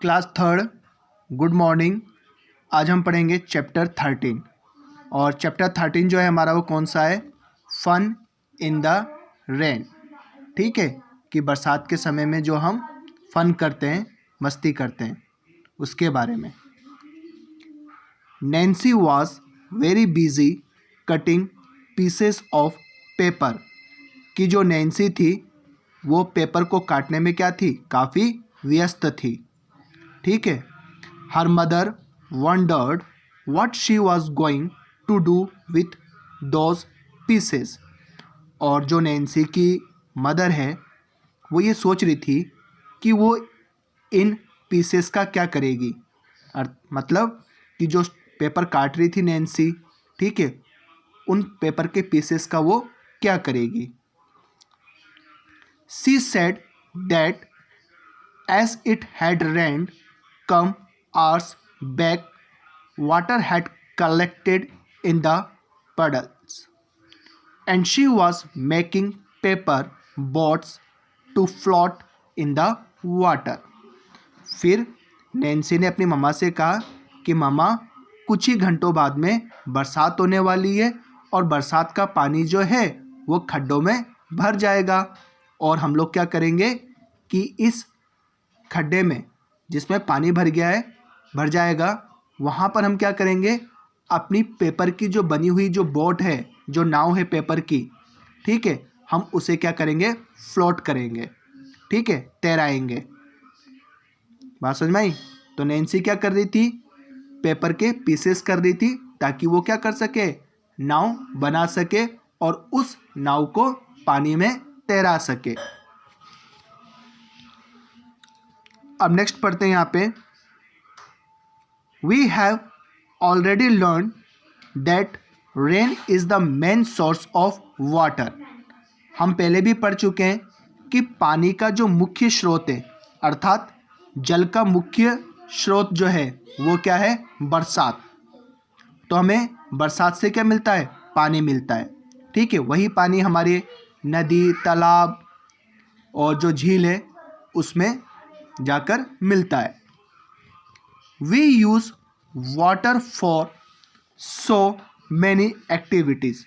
Class third, good morning. आज हम पढ़ेंगे चैप्टर 13 और चैप्टर 13 जो है हमारा वो कौन सा है, फन इन द रेन। ठीक है, कि बरसात के समय में जो हम फन करते हैं, मस्ती करते हैं, उसके बारे में। Nancy was very busy cutting pieces of paper. कि जो नैन्सी थी वो पेपर को काटने में क्या थी, काफ़ी व्यस्त थी। ठीक है। Her mother wondered what she was going to do with those pieces. और जो नैन्सी की मदर है वो ये सोच रही थी कि वो इन पीसेस का क्या करेगी। मतलब कि जो पेपर काट रही थी नैन्सी, ठीक है, उन पेपर के पीसेस का वो क्या करेगी। She said that as it had rained come hours back, water had collected in the puddles, and she was making paper boats to float in the water. फिर नैन्सी ने अपनी मम्मा से कहा कि मम्मा कुछ ही घंटों बाद में बरसात होने वाली है और बरसात का पानी जो है वो खड्डों में भर जाएगा और हम लोग क्या करेंगे कि इस खड्डे में जिसमें पानी भर जाएगा वहाँ पर हम क्या करेंगे, अपनी पेपर की जो बनी हुई जो बोट है, जो नाव है पेपर की, ठीक है, हम उसे क्या करेंगे, फ्लोट करेंगे। ठीक है, तैराएंगे। बात समझ में आई। तो नैन्सी क्या कर रही थी, पेपर के पीसेस कर रही थी ताकि वो क्या कर सके, नाव बना सके और उस नाव को पानी में तैरा सके। अब नेक्स्ट पढ़ते हैं यहाँ पे, we have already learn that rain is the main source of water. हम पहले भी पढ़ चुके हैं कि पानी का जो मुख्य स्रोत है, अर्थात जल का मुख्य स्रोत जो है वो क्या है, बरसात। तो हमें बरसात से क्या मिलता है, पानी मिलता है। ठीक है, वही पानी हमारे नदी, तालाब और जो झील है उसमें जाकर मिलता है। We use water for so many activities.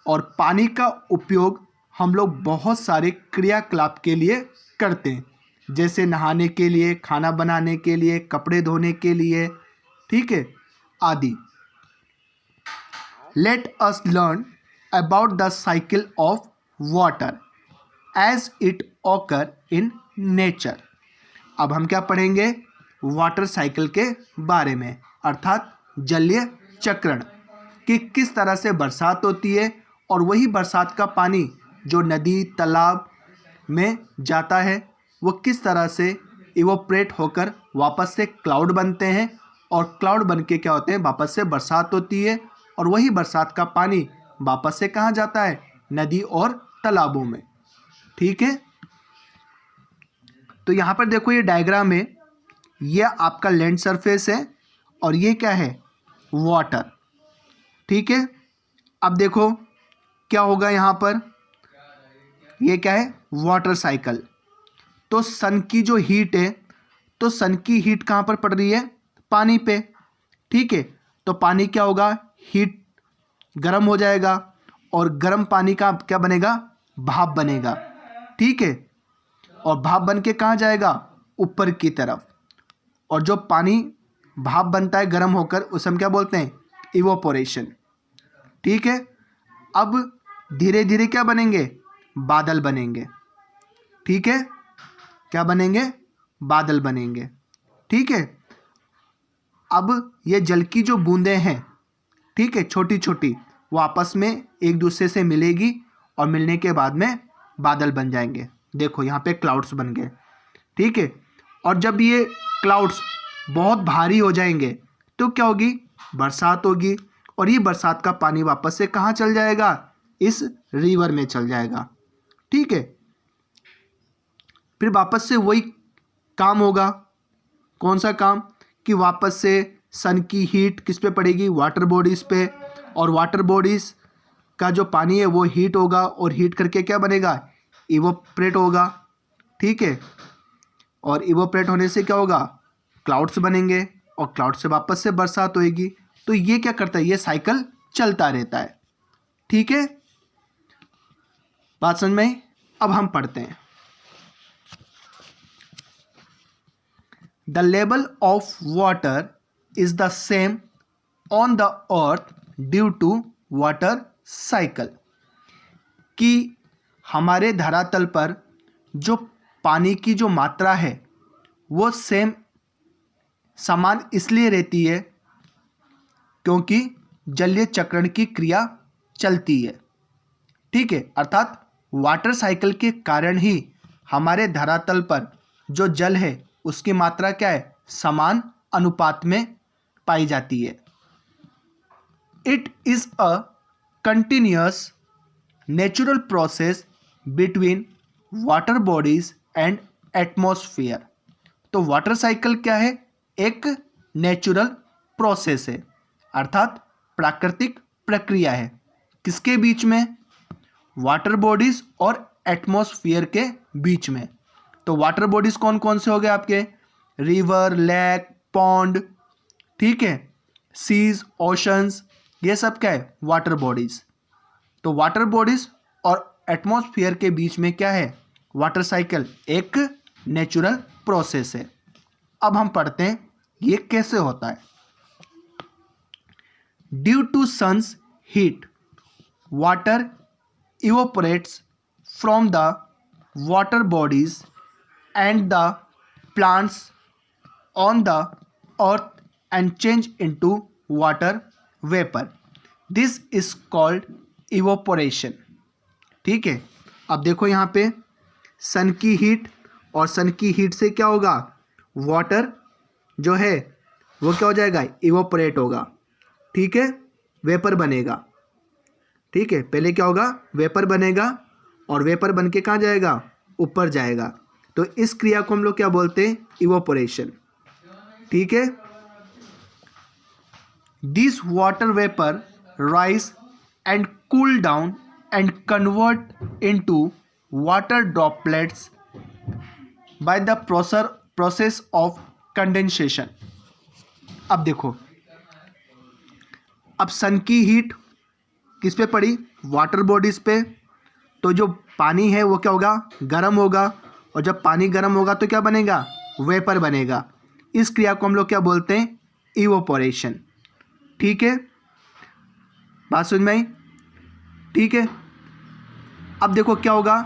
और पानी का उपयोग हम लोग बहुत सारे क्रियाकलाप के लिए करते हैं, जैसे नहाने के लिए, खाना बनाने के लिए, कपड़े धोने के लिए, ठीक है, आदि। Let us learn about the cycle of water as it occur in nature. अब हम क्या पढ़ेंगे, वाटर साइकिल के बारे में, अर्थात जलीय चक्रण, कि किस तरह से बरसात होती है और वही बरसात का पानी जो नदी, तालाब में जाता है वो किस तरह से इवोपरेट होकर वापस से क्लाउड बनते हैं और क्लाउड बन के क्या होते हैं, वापस से बरसात होती है और वही बरसात का पानी वापस से कहाँ जाता है, नदी और तालाबों में। ठीक है। तो यहाँ पर देखो ये डायग्राम है, ये आपका लैंड सरफेस है और ये क्या है, वाटर। ठीक है। अब देखो क्या होगा यहाँ पर, ये क्या है, वाटर साइकिल। तो सन की जो हीट है, तो सन की हीट कहाँ पर पड़ रही है, पानी पे। ठीक है, तो पानी क्या होगा, हीट गर्म हो जाएगा और गर्म पानी का क्या बनेगा, भाप बनेगा। ठीक है, और भाप बन के कहाँ जाएगा, ऊपर की तरफ। और जो पानी भाप बनता है गर्म होकर उसे हम क्या बोलते हैं, इवोपोरेशन। ठीक है। अब धीरे धीरे क्या बनेंगे, बादल बनेंगे। ठीक है, क्या बनेंगे, बादल बनेंगे। ठीक है। अब ये जल की जो बूंदें हैं, ठीक है, छोटी छोटी, वो आपस में एक दूसरे से मिलेगी और मिलने के बाद में बादल बन जाएंगे। देखो यहाँ पे क्लाउड्स बन गए। ठीक है। और जब ये क्लाउड्स बहुत भारी हो जाएंगे तो क्या होगी, बरसात होगी और ये बरसात का पानी वापस से कहाँ चल जाएगा, इस रिवर में चल जाएगा। ठीक है। फिर वापस से वही काम होगा, कौन सा काम, कि वापस से सन की हीट किस पे पड़ेगी, वाटर बॉडीज़ पे, और वाटर बॉडीज़ का जो पानी है वो हीट होगा और हीट करके क्या बनेगा, इवोपरेट होगा। ठीक है। और इवोपरेट होने से क्या होगा, क्लाउड्स बनेंगे और क्लाउड से वापस से बरसात होएगी। तो ये क्या करता है, ये साइकिल चलता रहता है। ठीक है, बात समझ में आई? अब हम पढ़ते हैं। The level of water is the same on the earth due to water cycle, कि हमारे धरातल पर जो पानी की जो मात्रा है वो समान इसलिए रहती है क्योंकि जलीय चक्रण की क्रिया चलती है। ठीक है, अर्थात वाटर साइकिल के कारण ही हमारे धरातल पर जो जल है उसकी मात्रा क्या है, समान अनुपात में पाई जाती है। It is a continuous natural process between water bodies and atmosphere. तो वाटर साइकिल क्या है, एक नेचुरल प्रोसेस है, अर्थात प्राकृतिक प्रक्रिया है। किसके बीच में, वाटर बॉडीज और एटमॉस्फेयर के बीच में। तो वाटर बॉडीज कौन कौन से हो गए आपके, रिवर, लेक, पॉन्ड, ठीक है, सीज, ओशंस, ये सब क्या है, वाटर बॉडीज। तो वाटर बॉडीज और एटमॉस्फेयर के बीच में क्या है, वाटर साइकिल एक नेचुरल प्रोसेस है। अब हम पढ़ते हैं ये कैसे होता है। Due to sun's heat water evaporates from the water bodies and the plants on the earth and change into water vapour. This is called evaporation. ठीक है, अब देखो यहाँ पे सन की हीट, और सन की हीट से क्या होगा, वाटर जो है वो क्या हो जाएगा, इवोपरेट होगा। ठीक है, वेपर बनेगा। ठीक है, पहले क्या होगा, वेपर बनेगा और वेपर बन के कहाँ जाएगा, ऊपर जाएगा। तो इस क्रिया को हम लोग क्या बोलते हैं, इवोपोरेशन। ठीक है, this water vapour rise and cool down and convert into water droplets by the process of condensation. अब देखो, अब सन की हीट किस पे पड़ी, वाटर बॉडीज पे। तो जो पानी है वो क्या होगा, गर्म होगा, और जब पानी गर्म होगा तो क्या बनेगा, वेपर बनेगा। इस क्रिया को हम लोग क्या बोलते हैं, इवोपोरेशन। ठीक है, बात समझ में आई? ठीक है, अब देखो क्या होगा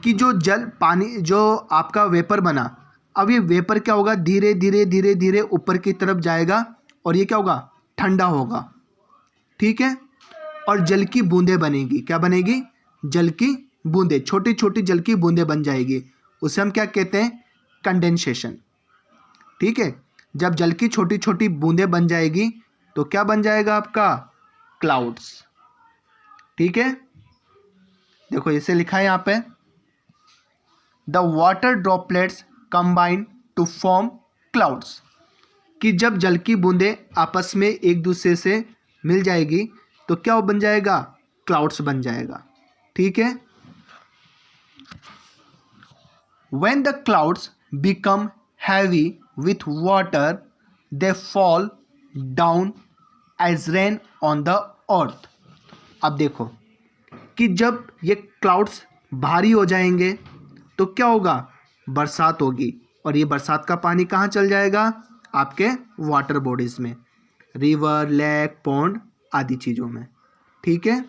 कि जो जल पानी जो आपका वेपर बना, अब ये वेपर क्या होगा, धीरे धीरे धीरे धीरे ऊपर की तरफ जाएगा और ये क्या होगा, ठंडा होगा। ठीक है, और जल की बूंदें बनेगी। क्या बनेगी, जल की बूंदें, छोटी छोटी जल की बूंदें बन जाएगी। उसे हम क्या कहते हैं, कंडेंसेशन। ठीक है, जब जल की छोटी छोटी बूंदें बन जाएगी तो क्या बन जाएगा आपका, क्लाउड्स। ठीक है, देखो इसे लिखा है यहाँ पे, the water droplets combine to form clouds, कि जब जल की बूंदें आपस में एक दूसरे से मिल जाएगी तो क्या बन जाएगा, क्लाउड्स बन जाएगा। ठीक है, when the clouds become heavy with water they fall down as rain on the earth. अब देखो कि जब ये क्लाउड्स भारी हो जाएंगे तो क्या होगा, बरसात होगी, और ये बरसात का पानी कहाँ चल जाएगा, आपके वाटर बॉडीज में, रिवर, लेक, पॉन्ड आदि चीज़ों में। ठीक है,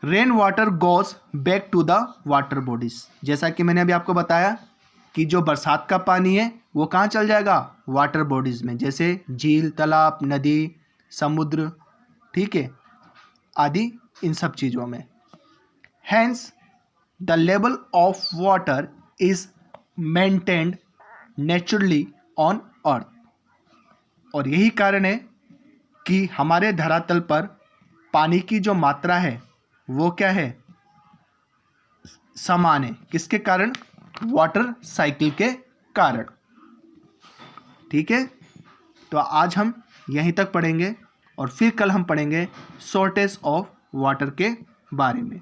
rain water goes back to the water bodies. जैसा कि मैंने अभी आपको बताया कि जो बरसात का पानी है वो कहाँ चल जाएगा, वाटर बॉडीज में, जैसे झील, तालाब, नदी, समुद्र, ठीक है, आदि इन सब चीज़ों में। Hence the level of water is maintained naturally on earth. और यही कारण है कि हमारे धरातल पर पानी की जो मात्रा है वो क्या है, समान है। किसके कारण, वाटर साइकिल के कारण। ठीक है, तो आज हम यहीं तक पढ़ेंगे और फिर कल हम पढ़ेंगे शॉर्टेज ऑफ वाटर के बारे में।